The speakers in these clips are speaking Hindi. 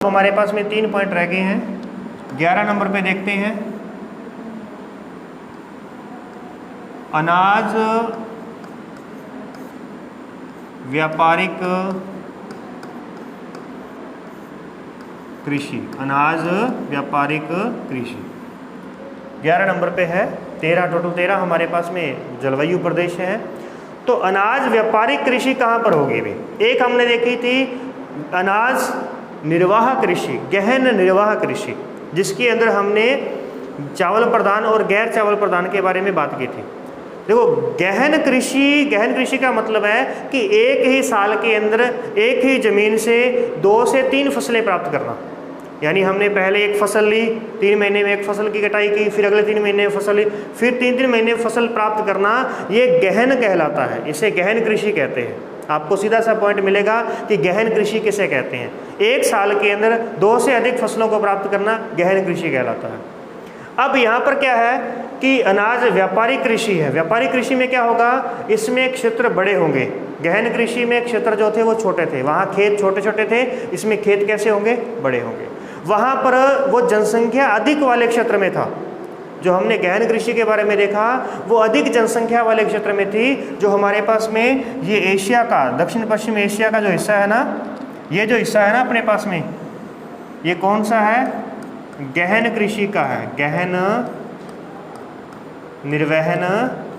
तो हमारे पास में 3 पॉइंट रह गए हैं। 11 नंबर पे देखते हैं, अनाज व्यापारिक कृषि। अनाज व्यापारिक कृषि 11 नंबर पे है। 13 हमारे पास में जलवायु प्रदेश है। तो अनाज व्यापारिक कृषि कहाँ पर होगी भी? एक हमने देखी थी अनाज निर्वाह कृषि, गहन निर्वाह कृषि, जिसके अंदर हमने चावल प्रधान और गैर चावल प्रधान के बारे में बात की थी। देखो, गहन कृषि का मतलब है कि एक ही साल के अंदर एक ही ज़मीन से 2 से 3 फसलें प्राप्त करना। यानी हमने पहले एक फसल ली, 3 महीने में एक फसल की कटाई की, फिर अगले 3 महीने में फसल ली, फिर 3 महीने फसल प्राप्त करना, ये गहन कहलाता है। इसे गहन कृषि कहते हैं। आपको सीधा सा पॉइंट मिलेगा कि गहन कृषि किसे कहते हैं। एक साल के अंदर 2 से अधिक फसलों को प्राप्त करना गहन कृषि कहलाता है। अब यहाँ पर क्या है कि अनाज व्यापारिक कृषि है। व्यापारिक कृषि में क्या होगा, इसमें क्षेत्र बड़े होंगे। गहन कृषि में क्षेत्र जो थे वो छोटे थे, वहाँ खेत छोटे छोटे थे, इसमें खेत कैसे होंगे, बड़े होंगे। वहाँ पर वो जनसंख्या अधिक वाले क्षेत्र में था। जो हमने गहन कृषि के बारे में देखा वो अधिक जनसंख्या वाले क्षेत्र में थी। जो हमारे पास में ये एशिया का, दक्षिण पश्चिम एशिया का जो हिस्सा है ना, ये जो हिस्सा है ना अपने पास में, ये कौन सा है, गहन कृषि का है। गहन निर्वहन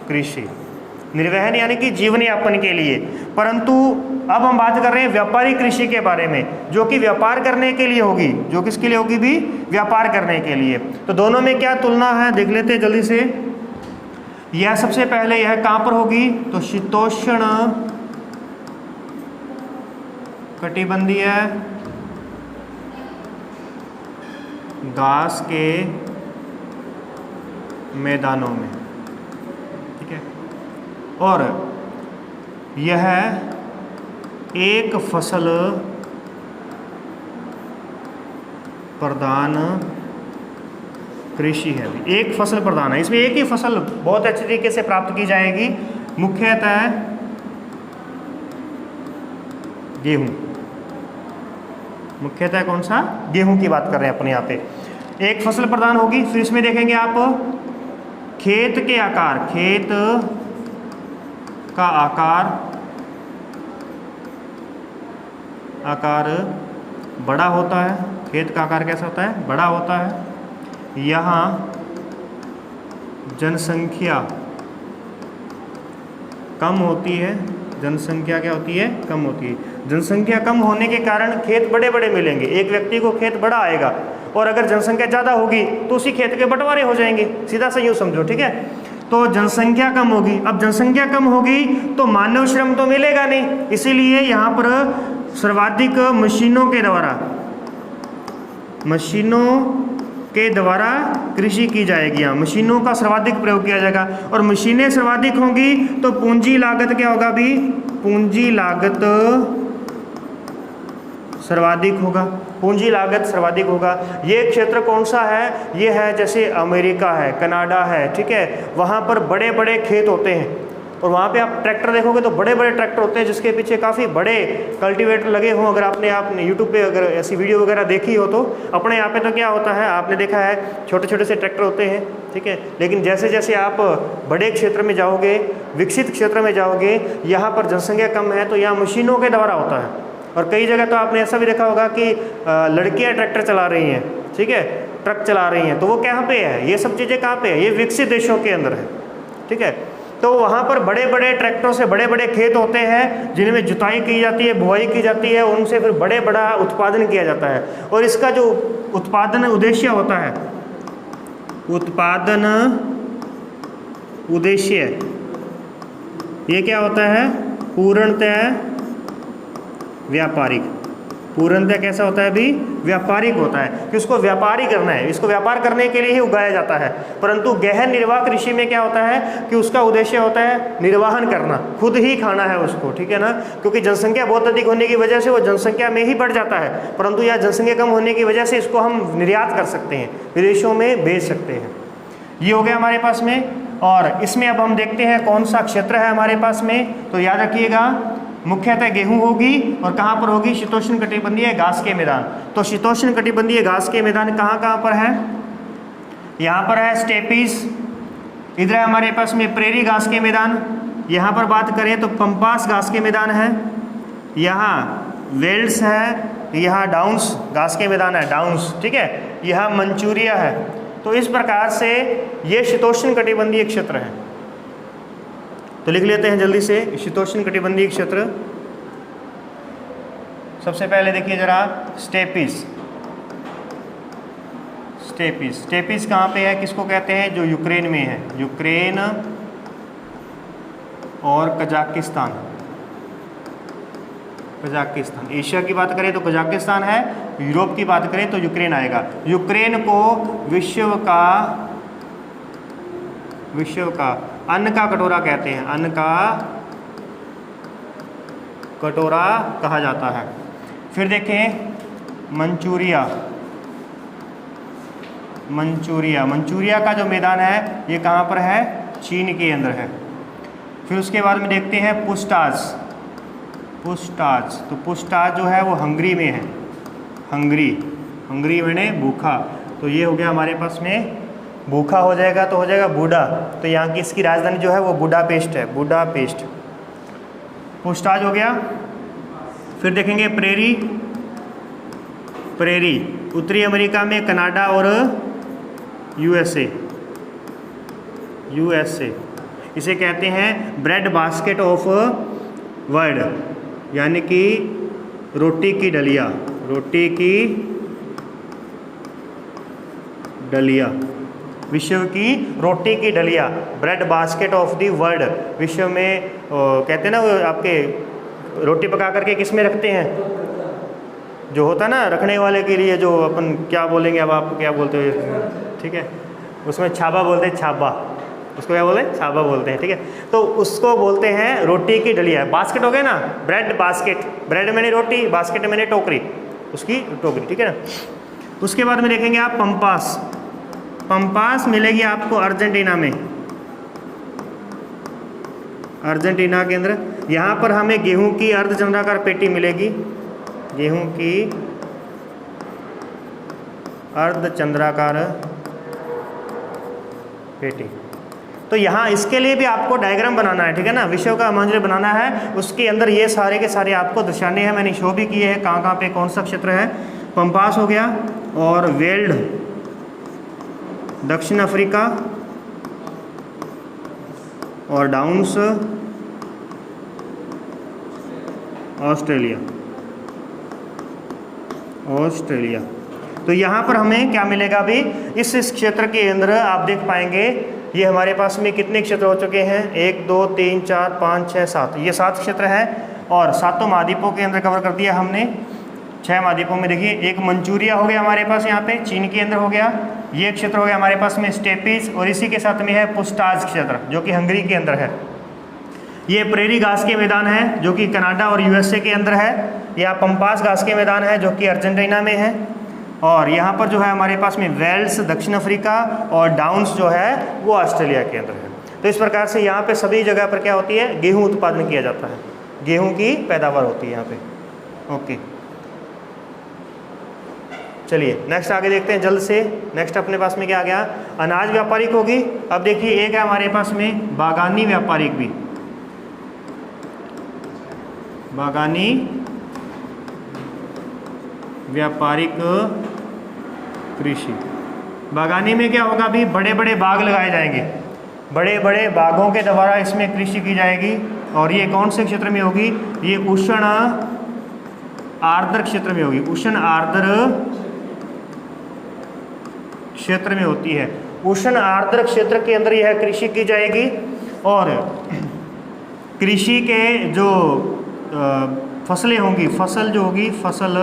कृषि, निर्वहन यानी कि जीवन यापन के लिए। परंतु अब हम बात कर रहे हैं व्यापारिक कृषि के बारे में, जो कि व्यापार करने के लिए होगी। जो किसके लिए होगी भी? व्यापार करने के लिए। तो दोनों में क्या तुलना है देख लेते हैं जल्दी से। यह सबसे पहले यह कहाँ पर होगी, तो शीतोष्ण कटिबंधीय घास के मैदानों में, ठीक है। और यह एक फसल प्रधान कृषि है। एक फसल प्रधान है, इसमें एक ही फसल बहुत अच्छे तरीके से प्राप्त की जाएगी। मुख्यतः गेहूं, मुख्यतः कौन सा, गेहूं की बात कर रहे हैं अपने यहाँ पे। एक फसल प्रधान होगी। फिर इसमें देखेंगे आप खेत के आकार, खेत का आकार बड़ा होता है। खेत का आकार कैसा होता है, बड़ा होता है। यहाँ जनसंख्या कम होती है। जनसंख्या क्या होती है, कम होती है। जनसंख्या कम होने के कारण खेत बड़े बड़े मिलेंगे। एक व्यक्ति को खेत बड़ा आएगा, और अगर जनसंख्या ज़्यादा होगी तो उसी खेत के बंटवारे हो जाएंगे। सीधा सा यूँ समझो, ठीक है। तो जनसंख्या कम होगी। अब जनसंख्या कम होगी तो मानव श्रम तो मिलेगा नहीं, इसीलिए यहाँ पर सर्वाधिक मशीनों के द्वारा कृषि की जाएगी। यहाँ मशीनों का सर्वाधिक प्रयोग किया जाएगा। और मशीनें सर्वाधिक होंगी तो पूंजी लागत क्या होगा भी, पूंजी लागत सर्वाधिक होगा। पूंजी लागत सर्वाधिक होगा। ये क्षेत्र कौन सा है, ये है जैसे अमेरिका है, कनाडा है, ठीक है। वहाँ पर बड़े बड़े खेत होते हैं, और वहाँ पे आप ट्रैक्टर देखोगे तो बड़े बड़े ट्रैक्टर होते हैं जिसके पीछे काफ़ी बड़े कल्टीवेटर लगे हों। अगर आपने यूट्यूब पे अगर ऐसी वीडियो वगैरह देखी हो तो अपने यहाँ पे तो क्या होता है, आपने देखा है छोटे छोटे से ट्रैक्टर होते हैं, ठीक है। लेकिन जैसे जैसे आप बड़े क्षेत्र में जाओगे, विकसित क्षेत्र में जाओगे, यहाँ पर जनसंख्या कम है तो यहाँ मशीनों के द्वारा होता है। और कई जगह तो आपने ऐसा भी देखा होगा कि लड़कियाँ ट्रैक्टर चला रही हैं, ठीक है, ट्रक चला रही हैं। तो वो कहाँ पे है, ये सब चीज़ें कहाँ पे है, ये विकसित देशों के अंदर है, ठीक है। तो वहाँ पर बड़े बड़े ट्रैक्टरों से बड़े बड़े खेत होते हैं जिनमें जुताई की जाती है, बुआई की जाती है, उनसे फिर बड़ा उत्पादन किया जाता है। और इसका जो उत्पादन उद्देश्य होता है, उत्पादन उद्देश्य ये क्या होता है, पूर्णतः व्यापारिक। पूर्णतः कैसा होता है भी, व्यापारिक होता है कि उसको व्यापार ही करना है, इसको व्यापार करने के लिए ही उगाया जाता है। परंतु गहन निर्वाह कृषि में क्या होता है कि उसका उद्देश्य होता है निर्वाहन करना, खुद ही खाना है उसको, ठीक है ना। क्योंकि जनसंख्या बहुत अधिक होने की वजह से वो जनसंख्या में ही बढ़ जाता है, परंतु यह जनसंख्या कम होने की वजह से इसको हम निर्यात कर सकते हैं, विदेशों में भेज सकते हैं। ये हो गया हमारे पास में। और इसमें अब हम देखते हैं कौन सा क्षेत्र है हमारे पास में। तो याद रखिएगा मुख्यतः गेहूं होगी और कहाँ पर होगी, शीतोष्ण कटिबंधीय घास के मैदान। तो शीतोष्ण कटिबंधीय घास के मैदान कहाँ कहाँ पर है, यहाँ पर है स्टेपीज, इधर है हमारे पास में प्रेरी घास के मैदान, यहाँ पर बात करें तो पंपास घास के मैदान है, यहाँ वेल्ड्स है, यहाँ डाउन्स घास के मैदान है, डाउन्स, ठीक है, यहाँ मंचूरिया है। तो इस प्रकार से ये शीतोष्ण कटिबंधीय क्षेत्र है। तो लिख लेते हैं जल्दी से शीतोष्ण कटिबंधीय क्षेत्र। सबसे पहले देखिए जरा स्टेपीज, स्टेपीज, स्टेपीज कहाँ पे है, किसको कहते हैं, जो यूक्रेन में है, यूक्रेन और कजाकिस्तान, कजाकिस्तान। एशिया की बात करें तो कजाकिस्तान है, यूरोप की बात करें तो यूक्रेन आएगा। यूक्रेन को विश्व का अन्न का कटोरा कहते हैं, अन्न का कटोरा कहा जाता है। फिर देखें मंचूरिया, मंचूरिया, मंचूरिया का जो मैदान है ये कहाँ पर है, चीन के अंदर है। फिर उसके बाद में देखते हैं पुस्टाज, पुस्टाज, तो पुस्टाज जो है वो हंगरी में है, हंगरी, हंगरी मैंने भूखा, तो ये हो गया हमारे पास में, भूखा हो जाएगा तो हो जाएगा बूढ़ा, तो यहाँ की इसकी राजधानी जो है वो बुडापेस्ट है, बुडापेस्ट, पुस्टाज हो गया। फिर देखेंगे प्रेरी, प्रेरी उत्तरी अमेरिका में कनाडा और यूएसए, यूएसए, इसे कहते हैं ब्रेड बास्केट ऑफ वर्ल्ड, यानी कि रोटी की डलिया, रोटी की डलिया, विश्व की रोटी की डलिया, bread basket of the world, विश्व में कहते हैं ना वो आपके रोटी पका करके किस में रखते हैं, जो होता है ना रखने वाले के लिए, जो अपन क्या बोलेंगे, अब आप क्या बोलते हो, ठीक है, उसमें छाबा बोलते हैं, छाबा, उसको क्या बोलते हैं, छाबा बोलते हैं, ठीक है। तो उसको बोलते हैं रोटी की डलिया। बास्केट हो गया ना, ब्रेड बास्केट, ब्रेड मैंने रोटी, बास्केट मैंने टोकरी, उसकी टोकरी, ठीक है ना। उसके बाद में देखेंगे आप पंपास, पंपास मिलेगी आपको अर्जेंटीना में, अर्जेंटीना के अंदर। यहाँ पर हमें गेहूं की अर्धचंद्राकार पेटी मिलेगी, गेहूं की अर्धचंद्राकार पेटी। तो यहाँ इसके लिए भी आपको डायग्राम बनाना है, ठीक है ना, विश्व का मानचित्र बनाना है, उसके अंदर ये सारे के सारे आपको दर्शाने हैं, मैंने शो भी किए हैं कहाँ कहाँ पे कौन सा क्षेत्र है। पंपास हो गया, और वेल्ड दक्षिण अफ्रीका, और डाउन्स ऑस्ट्रेलिया, ऑस्ट्रेलिया। तो यहाँ पर हमें क्या मिलेगा अभी, इस क्षेत्र के अंदर आप देख पाएंगे ये हमारे पास में कितने क्षेत्र हो चुके हैं, 1 2 3 4 5 6 7, ये 7 क्षेत्र है, और सातों महाद्वीपों के अंदर कवर कर दिया हमने। 6 महाद्वीपों में देखिए एक मंचूरिया हो गया हमारे पास, यहाँ पे चीन के अंदर हो गया, ये क्षेत्र हो गया हमारे पास में स्टेपीज, और इसी के साथ में है पुस्टाज क्षेत्र जो कि हंगरी के अंदर है। ये प्रेरी घास के मैदान है जो कि कनाडा और यूएसए के अंदर है, या पंपास घास के मैदान है जो कि अर्जेंटीना में है, और यहाँ पर जो है हमारे पास में वेल्स दक्षिण अफ्रीका, और डाउन्स जो है वो ऑस्ट्रेलिया के अंदर है। तो इस प्रकार से यहाँ पे सभी जगह पर क्या होती है, गेहूँ उत्पादन किया जाता है, गेहूँ की पैदावार होती है यहाँ पे। ओके, चलिए नेक्स्ट आगे देखते हैं जल्द से। नेक्स्ट अपने पास में क्या आ गया, अनाज व्यापारिक होगी। अब देखिए एक है हमारे पास में बागानी व्यापारिक भी, बागानी व्यापारिक कृषि। बागानी में क्या होगा, भी बड़े बड़े बाग लगाए जाएंगे, बड़े बड़े बागों के द्वारा इसमें कृषि की जाएगी, और ये कौन से क्षेत्र में होगी, ये उष्ण आर्द्र क्षेत्र में होगी, उष्ण आर्द्र क्षेत्र में होती है। उष्ण आर्द्र क्षेत्र के अंदर यह कृषि की जाएगी, और कृषि के जो फसलें होंगी, फसल जो होगी, फसल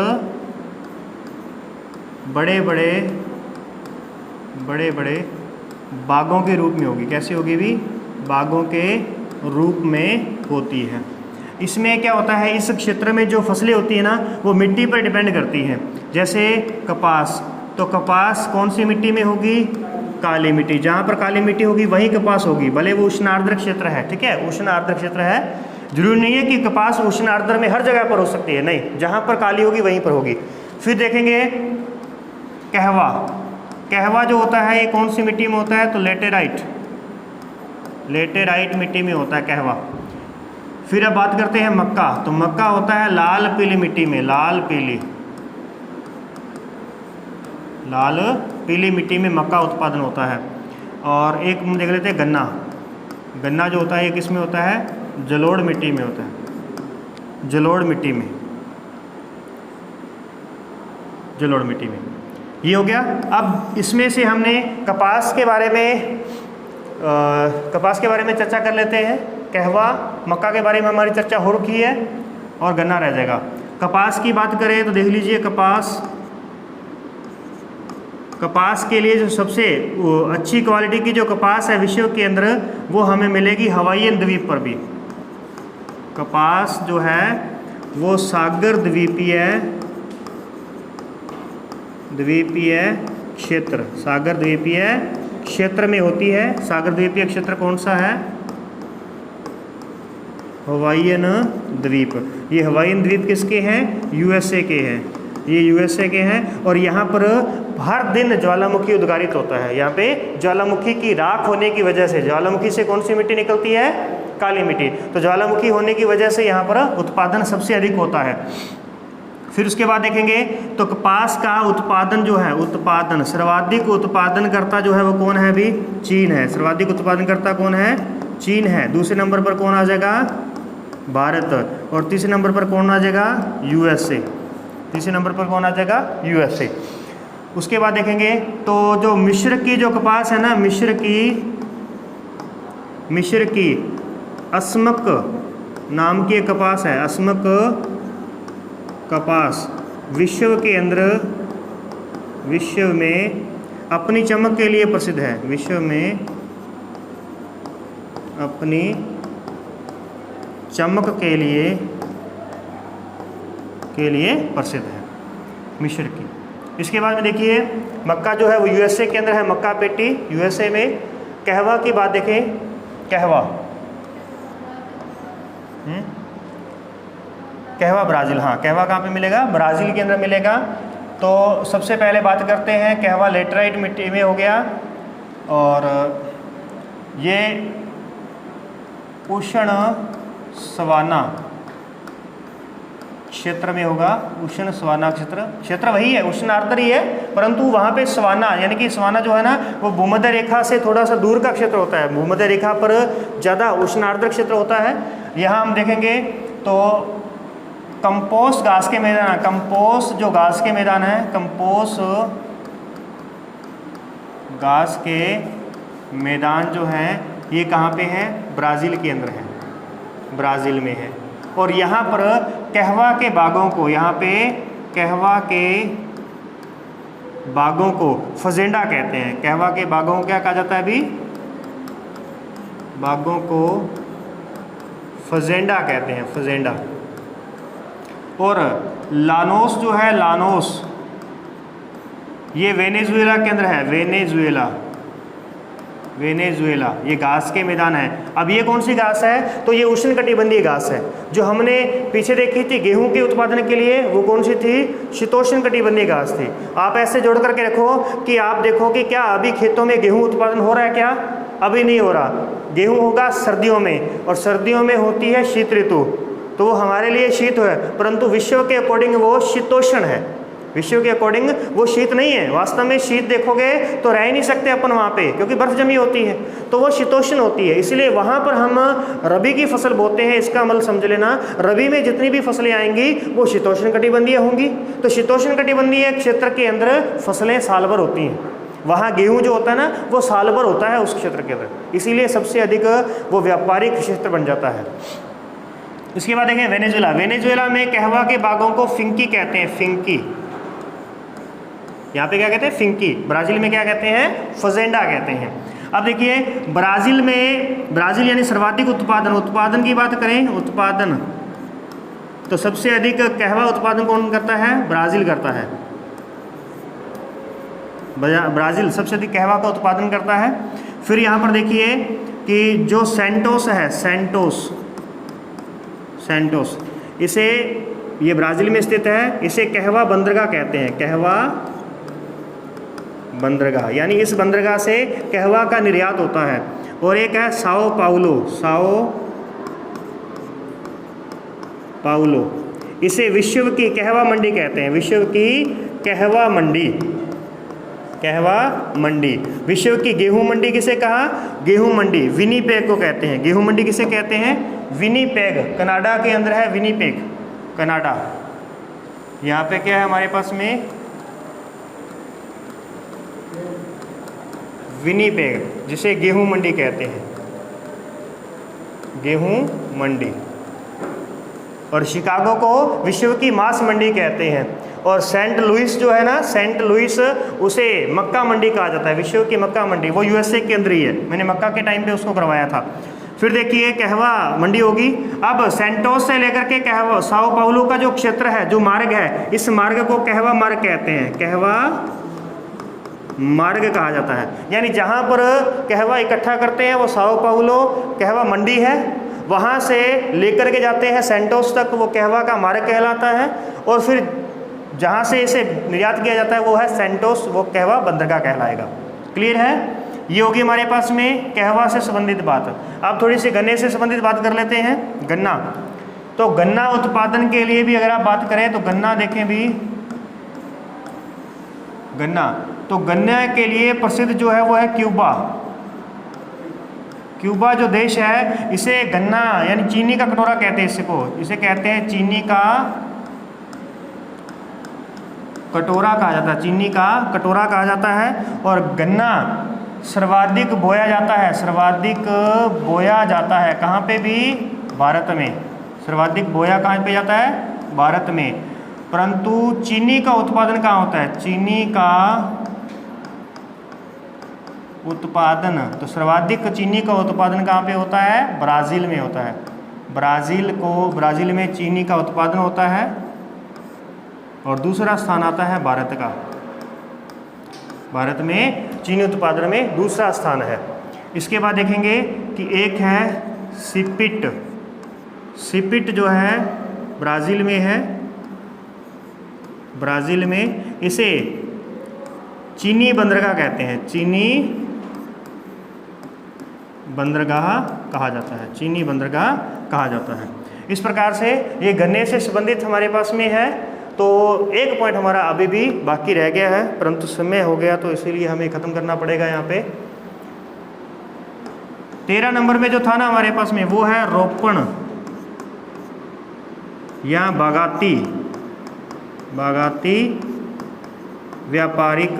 बड़े बड़े बागों के रूप में होगी। कैसे होगी भी, बागों के रूप में होती है। इसमें क्या होता है, इस क्षेत्र में जो फसलें होती है ना वो मिट्टी पर डिपेंड करती हैं। जैसे कपास, तो कपास कौन सी मिट्टी में होगी, काली मिट्टी, जहाँ पर काली मिट्टी होगी वहीं कपास होगी, भले वो उष्ण आर्द्र क्षेत्र है, ठीक है, उष्ण आर्द्र क्षेत्र है, जरूरी नहीं है कि कपास उष्ण आर्द्र में हर जगह पर हो सकती है, नहीं, जहाँ पर काली होगी वहीं पर होगी। फिर देखेंगे कहवा। कहवा जो होता है ये कौन सी मिट्टी में होता है, तो लेटेराइट, लेटेराइट मिट्टी में होता है कहवा। फिर अब बात करते हैं मक्का। तो मक्का होता है लाल पीली मिट्टी में, लाल पीली मिट्टी में मक्का उत्पादन होता है। और एक देख लेते हैं गन्ना। गन्ना जो होता है ये किस में होता है, जलोढ़ मिट्टी में होता है, जलोढ़ मिट्टी में, जलोढ़ मिट्टी में। ये हो गया। अब इसमें से हमने कपास के बारे में चर्चा कर लेते हैं। कहवा मक्का के बारे में हमारी चर्चा हो रखी है और गन्ना रह जाएगा। कपास की बात करें तो देख लीजिए, कपास के लिए जो सबसे अच्छी क्वालिटी की जो कपास है विश्व के अंदर, वो हमें मिलेगी हवाईयन द्वीप पर भी। कपास जो है वो सागर द्वीपीय क्षेत्र, सागर द्वीपीय क्षेत्र में होती है। सागर द्वीपीय क्षेत्र कौन सा है, हवाईयन द्वीप। ये हवाईयन द्वीप किसके हैं, यूएसए के हैं, ये यूएसए के हैं। और यहाँ पर हर दिन ज्वालामुखी उद्गारित होता है। यहाँ पे ज्वालामुखी की राख होने की वजह से, ज्वालामुखी से कौन सी मिट्टी निकलती है, काली मिट्टी। तो ज्वालामुखी होने की वजह से यहाँ पर उत्पादन सबसे अधिक होता है। फिर उसके बाद देखेंगे तो कपास का उत्पादन जो है, उत्पादन सर्वाधिक उत्पादनकर्ता जो है वो कौन है, अभी चीन है। सर्वाधिक उत्पादनकर्ता कौन है, चीन है। दूसरे नंबर पर कौन आ जाएगा, भारत। और तीसरे नंबर पर कौन आ जाएगा, यूएसए। तीसरे नंबर पर कौन आ जाएगा, यूएसए। उसके बाद देखेंगे तो जो मिस्र की जो कपास है ना, मिस्र की अस्मक नाम की एक कपास है, अस्मक कपास विश्व के अंदर, विश्व में अपनी चमक के लिए प्रसिद्ध है। विश्व में अपनी चमक के लिए प्रसिद्ध है मिस्र की। इसके बाद में देखिए मक्का जो है वो यूएसए के अंदर है, मक्का पेटी यूएसए में। कहवा की बात देखें, कहवा कहवा ब्राज़ील, हाँ कहवा कहाँ पे मिलेगा, ब्राज़ील के अंदर मिलेगा। तो सबसे पहले बात करते हैं कहवा लेटराइट मिट्टी में हो गया, और ये उष्ण सवाना क्षेत्र में होगा। उष्ण सवाना क्षेत्र वही है, उष्ण आर्द्र ही है, परंतु वहाँ पे सवाना यानी कि सवाना जो है ना वो भूमध्य रेखा से थोड़ा सा दूर का क्षेत्र होता है। भूमध्य रेखा पर ज़्यादा उष्ण आर्द्र क्षेत्र होता है। यहाँ हम देखेंगे तो कंपोस्ट घास के मैदान, कंपोस्ट जो घास के मैदान है, कंपोस्ट घास के मैदान जो हैं ये कहाँ पे है, ब्राज़ील के अंदर है, ब्राज़ील में है। और यहाँ पर कहवा के बागों को, यहाँ पे कहवा के बागों को फजेंडा कहते हैं। कहवा के बागों को क्या कहा जाता है, अभी बागों को फजेंडा कहते हैं, फजेंडा। और लानोस जो है, लानोस ये वेनेजुएला के अंदर है, वेनेजुएला ये घास के मैदान है। अब ये कौन सी घास है, तो ये उष्णकटिबंधीय घास है। जो हमने पीछे देखी थी गेहूं के उत्पादन के लिए, वो कौन सी थी, शीतोष्णकटिबंधीय घास थी। आप ऐसे जोड़ करके रखो कि आप देखो कि क्या अभी खेतों में गेहूं उत्पादन हो रहा है, क्या अभी नहीं हो रहा। गेहूं होगा सर्दियों में, और सर्दियों में होती है शीत ऋतु, तो वो हमारे लिए शीत है, परंतु विश्व के अकॉर्डिंग वो शीतोष्ण है। विश्व के अकॉर्डिंग वो शीत नहीं है। वास्तव में शीत देखोगे तो रह ही नहीं सकते अपन वहाँ पे, क्योंकि बर्फ जमी होती है, तो वो शीतोष्ण होती है। इसलिए वहाँ पर हम रबी की फसल बोते हैं। इसका अमल समझ लेना, रबी में जितनी भी फसलें आएंगी वो शीतोष्ण कटिबंधीय होंगी। तो शीतोष्ण कटिबंधीय क्षेत्र के अंदर फसलें साल भर होती हैं। वहाँ गेहूँ जो होता है ना वो साल भर होता है उस क्षेत्र के अंदर, इसीलिए सबसे अधिक वो व्यापारिक क्षेत्र बन जाता है। इसके बाद देखें वेनेजुएला। वेनेजुएला में कहवा के बागों को फिंकी कहते हैं, फिंकी। यहाँ पे क्या कहते हैं, फिंकी। ब्राज़ील में क्या कहते हैं, फजेंडा कहते हैं। अब देखिए ब्राज़ील में, ब्राज़ील यानी सर्वाधिक उत्पादन की बात करें, उत्पादन तो सबसे अधिक कहवा उत्पादन कौन करता है, ब्राज़ील करता है। ब्राज़ील सबसे अधिक कहवा का उत्पादन करता है। फिर यहाँ पर देखिए कि जो सेंटोस है, सेंटोस सेंटोस। इसे, ये ब्राज़ील में स्थित है, इसे कहवा बंदरगाह कहते हैं, कहवा बंदरगाह, यानी इस बंदरगाह से कहवा का निर्यात होता है। और एक है साओ पाउलो, साओ पाउलो, इसे विश्व की कहवा मंडी कहते हैं, विश्व की कहवा मंडी, कहवा मंडी। विश्व की गेहूं मंडी किसे कहा? गेहूं मंडी, विनीपेग को कहते हैं। गेहूं मंडी किसे कहते हैं? विनीपेग, कनाडा के अंदर है विनीपेग, कनाडा। यहाँ पे क्या है हमारे पास में? विनीपेग, जिसे गेहूं मंडी कहते हैं, गेहूं मंडी। और शिकागो को विश्व की मांस मंडी कहते हैं। और सेंट लुइस जो है ना, सेंट लुइस, उसे मक्का मंडी कहा जाता है, विश्व की मक्का मंडी। वो यूएसए के अंदर ही है, मैंने मक्का के टाइम पे उसको करवाया था। फिर देखिए कहवा मंडी होगी। अब सेंटोस से लेकर के कहवा साओ पाउलो का जो क्षेत्र है, जो मार्ग है, इस मार्ग को कहवा मार्ग कहते हैं, कहवा मार्ग कहा जाता है। यानी जहाँ पर कहवा इकट्ठा करते हैं वो साओ पाउलो कहवा मंडी है, वहाँ से लेकर के जाते हैं सेंटोस तक, वो कहवा का मार्ग कहलाता है। और फिर जहाँ से इसे निर्यात किया जाता है वो है सेंटोस, वो कहवा बंदरगाह कहलाएगा। क्लियर है? ये होगी हमारे पास में कहवा से संबंधित बात। अब थोड़ी सी गन्ने से संबंधित बात कर लेते हैं। गन्ना, तो गन्ना उत्पादन के लिए भी अगर आप बात करें तो गन्ना देखें भी, गन्ना, तो गन्ने के लिए प्रसिद्ध जो है वो है क्यूबा। क्यूबा जो देश है, इसे गन्ना यानी चीनी का कटोरा कहते हैं, इसको, इसे कहते हैं चीनी का कटोरा कहा जाता है, चीनी का कटोरा कहा जाता है। और गन्ना सर्वाधिक बोया जाता है, सर्वाधिक बोया जाता है कहाँ पे भी? भारत में। सर्वाधिक बोया कहाँ पे जाता है? भारत में। परंतु चीनी का उत्पादन कहाँ होता है? चीनी का उत्पादन, तो सर्वाधिक चीनी का उत्पादन कहाँ पे होता है? ब्राज़ील में होता है। ब्राज़ील में चीनी का उत्पादन होता है। और दूसरा स्थान आता है भारत का, भारत में चीनी उत्पादन में दूसरा स्थान है। इसके बाद देखेंगे कि एक है सिपिट। सिपिट जो है ब्राज़ील में है, ब्राज़ील में इसे चीनी बंदरगाह कहते हैं, चीनी बंदरगाह कहा जाता है, चीनी बंदरगाह कहा जाता है। इस प्रकार से ये गन्ने से संबंधित हमारे पास में है। तो एक पॉइंट हमारा अभी भी बाकी रह गया है, परंतु समय हो गया तो इसीलिए हमें ख़त्म करना पड़ेगा। यहाँ पे 13 नंबर में जो था ना हमारे पास में, वो है रोपण या बागाती, बागाती व्यापारिक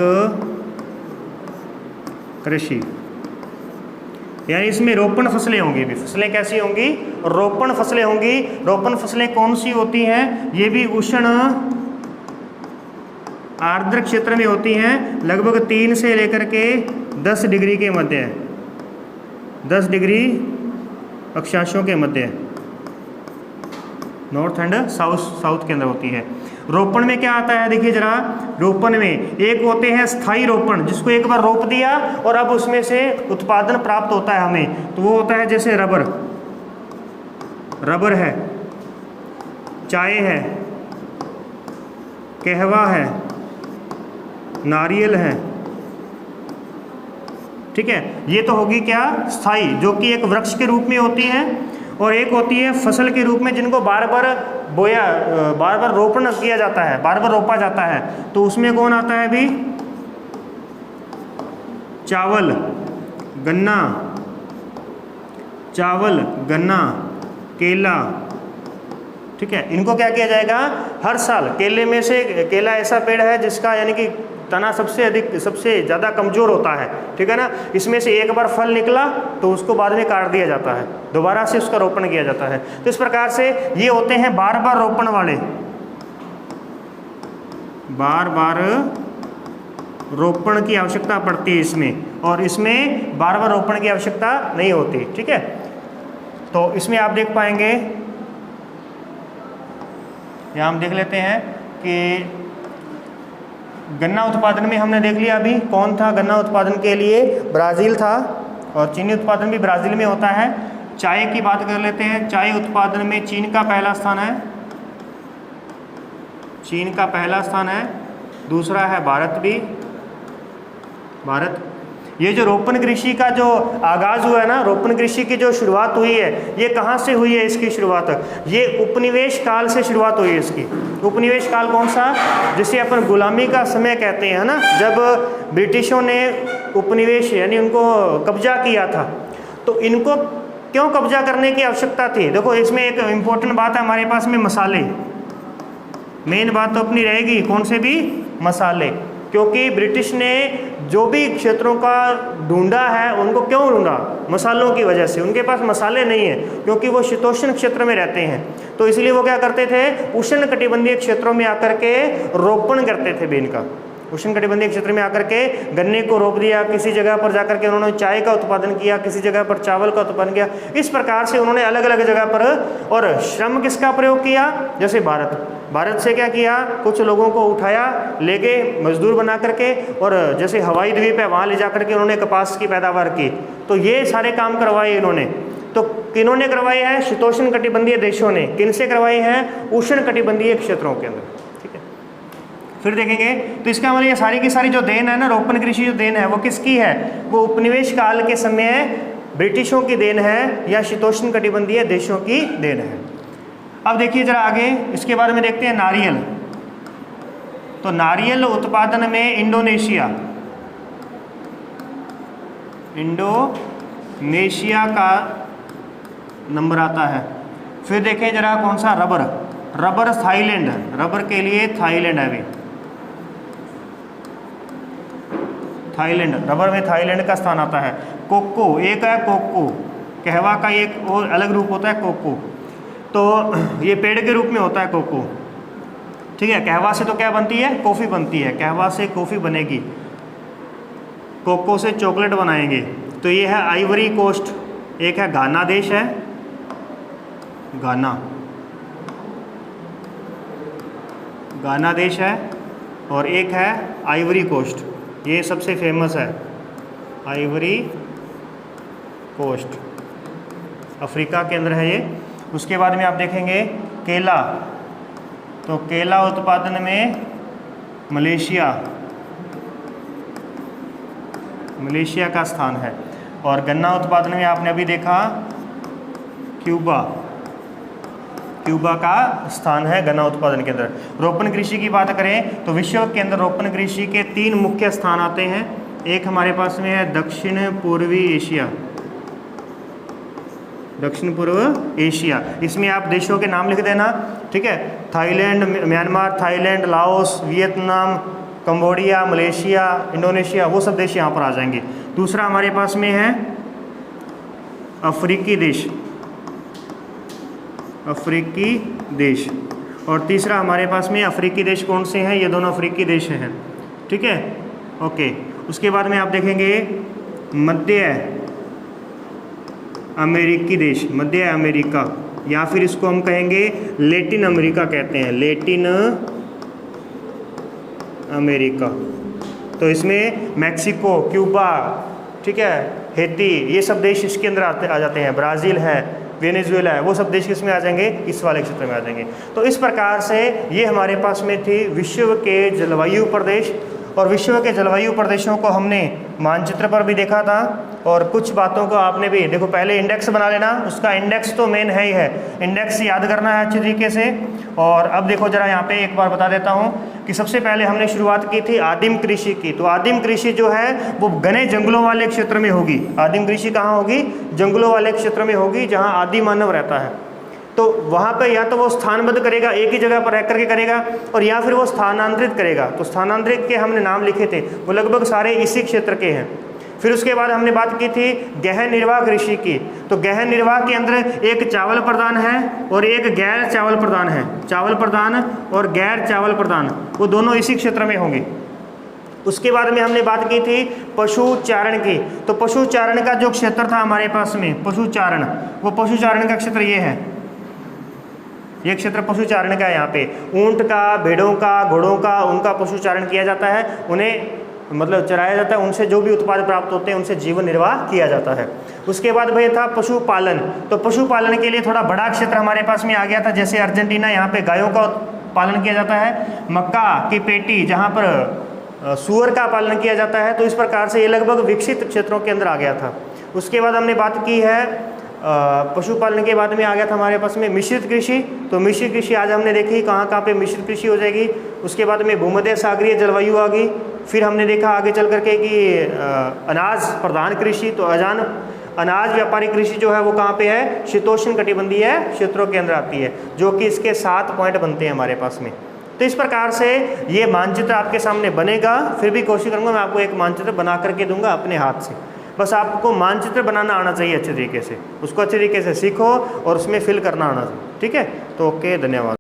कृषि। यानी इसमें रोपण फसलें होंगी भी। फसलें कैसी होंगी? रोपण फसलें होंगी। रोपण फसलें कौन सी होती हैं? ये भी उष्ण आर्द्र क्षेत्र में होती हैं, लगभग 3 से लेकर के 10 डिग्री के मध्य, 10 डिग्री अक्षांशों के मध्य, नॉर्थ एंड साउथ के अंदर होती है। रोपण में क्या आता है? देखिए जरा, रोपण में एक होते हैं स्थायी रोपण, जिसको एक बार रोप दिया और अब उसमें से उत्पादन प्राप्त होता है हमें, तो वो होता है जैसे रबर, रबर है, चाय है, कहवा है, नारियल है। ठीक है, ये तो होगी क्या? स्थायी, जो कि एक वृक्ष के रूप में होती है। और एक होती है फसल के रूप में, जिनको बार बार बोया, बार बार रोपण किया जाता है, बार बार रोपा जाता है। तो उसमें कौन आता है अभी? चावल, गन्ना, चावल, गन्ना, केला। ठीक है, इनको क्या किया जाएगा? हर साल केले में से, केला ऐसा पेड़ है जिसका यानी कि तना सबसे अधिक, सबसे ज़्यादा कमज़ोर होता है। ठीक है ना, इसमें से एक बार फल निकला तो उसको बाद में काट दिया जाता है, दोबारा से उसका रोपण किया जाता है। तो इस प्रकार से ये होते हैं बार बार रोपण वाले, बार बार रोपण की आवश्यकता पड़ती है इसमें, और इसमें बार बार रोपण की आवश्यकता नहीं होती। ठीक है, तो इसमें आप देख पाएंगे, यहाँ हम देख लेते हैं कि गन्ना उत्पादन में हमने देख लिया अभी कौन था। गन्ना उत्पादन के लिए ब्राज़ील था, और चीनी उत्पादन भी ब्राज़ील में होता है। चाय की बात कर लेते हैं। चाय उत्पादन में चीन का पहला स्थान है, चीन का पहला स्थान है। दूसरा है भारत भी, भारत। ये जो रोपण कृषि का जो आगाज़ हुआ है ना, रोपण कृषि की जो शुरुआत हुई है, ये कहाँ से हुई है इसकी शुरुआत? ये उपनिवेश काल से शुरुआत हुई है इसकी। उपनिवेश काल कौन सा? जिसे अपन गुलामी का समय कहते हैं ना, जब ब्रिटिशों ने उपनिवेश यानी उनको कब्जा किया था। तो इनको क्यों कब्जा करने की आवश्यकता थी? देखो इसमें एक इम्पोर्टेंट बात है हमारे पास में, मसाले। मेन बात तो अपनी रहेगी कौन से भी? मसाले। क्योंकि ब्रिटिश ने जो भी क्षेत्रों का ढूंढा है, उनको क्यों ढूंढा? मसालों की वजह से। उनके पास मसाले नहीं है क्योंकि वो शीतोष्ण क्षेत्र में रहते हैं, तो इसलिए वो क्या करते थे? उष्ण कटिबंधीय क्षेत्रों में आकर के रोपण करते थे बेन का। उष्ण कटिबंधीय क्षेत्र में आकर के गन्ने को रोप दिया, किसी जगह पर जाकर के उन्होंने चाय का उत्पादन किया, किसी जगह पर चावल का उत्पादन किया। इस प्रकार से उन्होंने अलग अलग जगह पर, और श्रम किसका प्रयोग किया? जैसे भारत से क्या किया? कुछ लोगों को उठाया, ले गए मजदूर बना करके, और जैसे हवाई द्वीप है वहाँ ले जा करके उन्होंने कपास की पैदावार की। तो ये सारे काम करवाए इन्होंने। तो किन्होंने करवाए हैं? शीतोष्ण कटिबंधीय देशों ने। किनसे करवाए हैं? उष्ण कटिबंधीय क्षेत्रों के अंदर। ठीक है, फिर देखेंगे तो इसका मतलब ये सारी की सारी जो देन है ना, रोपण कृषि जो देन है वो किसकी है? वो उपनिवेश काल के समय ब्रिटिशों की देन है या शीतोष्ण कटिबंधीय देशों की देन है। अब देखिए जरा आगे इसके बारे में देखते हैं। नारियल। तो नारियल उत्पादन में इंडोनेशिया का नंबर आता है। फिर देखें जरा कौन सा? Rubber Thailand. रबर के लिए थाईलैंड है भी, थाईलैंड। रबर में थाईलैंड का स्थान आता है। कोको, एक है कोको, कहवा का एक और अलग रूप होता है कोको। तो ये पेड़ के रूप में होता है कोको। ठीक है, कहवा से तो क्या बनती है? कॉफ़ी बनती है। कहवा से कॉफ़ी बनेगी, कोको से चॉकलेट बनाएंगे। तो ये है आइवरी कोस्ट। एक है घाना देश है, घाना देश है, और एक है आइवरी कोस्ट। ये सबसे फेमस है, आइवरी कोस्ट, अफ्रीका के अंदर है ये। उसके बाद में आप देखेंगे केला। तो केला उत्पादन में मलेशिया का स्थान है। और गन्ना उत्पादन में आपने अभी देखा क्यूबा का स्थान है गन्ना उत्पादन के अंदर। रोपण कृषि की बात करें तो विश्व के अंदर रोपण कृषि के 3 मुख्य स्थान आते हैं। एक हमारे पास में है दक्षिण पूर्व एशिया। इसमें आप देशों के नाम लिख देना, ठीक है? Thailand, Myanmar, Thailand, Laos, Vietnam, Cambodia, Malaysia, Indonesia, वो सब देश यहाँ पर आ जाएंगे। दूसरा हमारे पास में है अफ्रीकी देश, और तीसरा हमारे पास में अफ्रीकी देश कौन से हैं? ये दोनों अफ्रीकी देश हैं। ठीक है, ओके। उसके बाद में आप देखेंगे मध्य अमेरिकी देश, मध्य अमेरिका, या फिर इसको हम कहेंगे लैटिन अमेरिका कहते हैं, लैटिन अमेरिका। तो इसमें मैक्सिको, क्यूबा, ठीक है, हैती, ये सब देश इसके अंदर आ जाते हैं। ब्राज़ील है, वेनेजुएला है, वो सब देश किस में आ जाएंगे? इस वाले क्षेत्र में आ जाएंगे। तो इस प्रकार से ये हमारे पास में थी विश्व के जलवायु प्रदेश। और विश्व के जलवायु प्रदेशों को हमने मानचित्र पर भी देखा था, और कुछ बातों को आपने भी देखो। पहले इंडेक्स बना लेना, उसका इंडेक्स तो मेन है ही है, इंडेक्स याद करना है अच्छी तरीके से। और अब देखो जरा यहाँ पे एक बार बता देता हूँ कि सबसे पहले हमने शुरुआत की थी आदिम कृषि की। तो आदिम कृषि जो है वो घने जंगलों वाले क्षेत्र में होगी। आदिम कृषि कहाँ होगी? जंगलों वाले क्षेत्र में होगी, जहाँ आदि मानव रहता है। तो वहाँ पे या तो वो स्थानबद्ध करेगा, एक ही जगह पर रह करके करेगा, और या फिर वो स्थानांतरित करेगा। तो स्थानांतरित के हमने नाम लिखे थे, वो लगभग सारे इसी क्षेत्र के हैं। फिर उसके बाद हमने बात की थी गहन निर्वाह कृषि की। तो गहन निर्वाह के अंदर एक चावल प्रदान है और एक गैर चावल प्रदान है। चावल प्रदान और गैर चावल प्रदान वो दोनों इसी क्षेत्र में होंगे। उसके बाद में हमने बात की थी पशुचारण की। तो पशुचारण का जो क्षेत्र था हमारे पास में, पशुचारण, वो पशुचारण का क्षेत्र ये है, ये क्षेत्र पशुचारण का है। यहाँ पे ऊंट का, भेड़ों का, घोड़ों का, उनका पशुचारण किया जाता है। उन्हें मतलब चराया जाता है, उनसे जो भी उत्पाद प्राप्त होते हैं उनसे जीवन निर्वाह किया जाता है। उसके बाद भाई था पशुपालन। तो पशुपालन के लिए थोड़ा बड़ा क्षेत्र हमारे पास में आ गया था, जैसे अर्जेंटीना, यहाँ पे गायों का पालन किया जाता है। मक्का की पेटी जहाँ पर सूअर का पालन किया जाता है। तो इस प्रकार से ये लगभग विकसित क्षेत्रों के अंदर आ गया था। उसके बाद हमने बात की है पशुपालन के बाद में आ गया था हमारे पास में मिश्रित कृषि। तो मिश्रित कृषि आज हमने देखी कहाँ कहाँ पे मिश्रित कृषि हो जाएगी। उसके बाद में भूमध्य सागरीय जलवायु आ गई। फिर हमने देखा आगे चल करके कि अनाज प्रधान कृषि, तो अनाज व्यापारिक कृषि जो है वो कहाँ पे है, शीतोष्ण कटिबंधीय क्षेत्रों के अंदर आती है, जो कि इसके 7 पॉइंट बनते हैं हमारे पास में। तो इस प्रकार से ये मानचित्र आपके सामने बनेगा। फिर भी कोशिश करूँगा मैं आपको एक मानचित्र बना करके दूंगा अपने हाथ से। बस आपको मानचित्र बनाना आना चाहिए अच्छे तरीके से, उसको अच्छे तरीके से सीखो और उसमें फिल करना आना चाहिए। ठीक है, तो ओके, धन्यवाद।